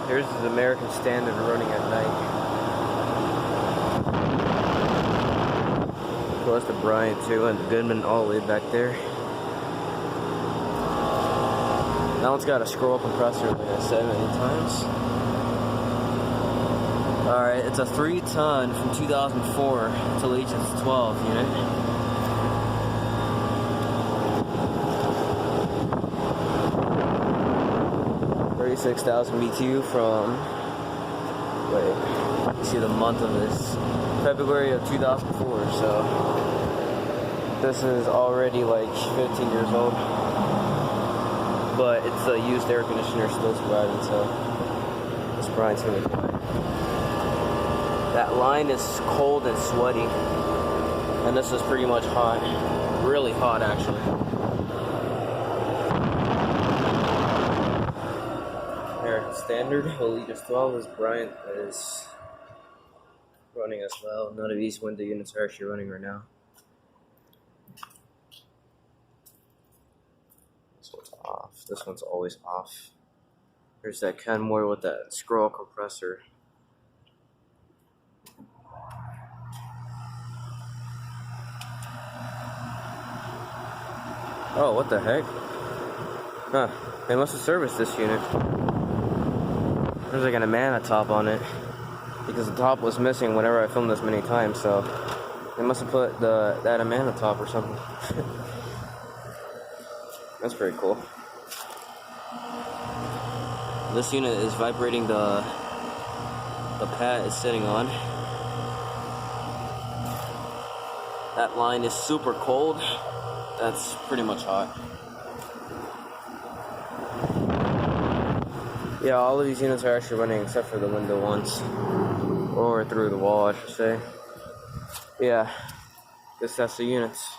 Here's the American Standard running at night. Close to Bryant too, and Goodman all the way back there. That one's got a scroll compressor, like I said many times. Alright, it's a 3-ton from 2004 till HS12 unit. $36,000 BTU from, wait, you see the month of this, February of 2004, so this is already like 15 years old, but it's a used air conditioner still surviving, so this Bryant's Humid Night. That line is cold and sweaty, and this is pretty much hot, really hot actually. American Standard, HS12 is Bryant is running as well. None of these window units are actually running right now. This one's off. This one's always off. There's that Kenmore with that scroll compressor. Oh, what the heck? Huh. They must have serviced this unit. There's like an Amana top on it, because the top was missing whenever I filmed this many times, so they must have put that Amana top or something. That's pretty cool. This unit is vibrating the pad it's sitting on. That line is super cold. That's pretty much hot. Yeah, all of these units are actually running except for the window ones. Or through the wall, I should say. Yeah, that's the units.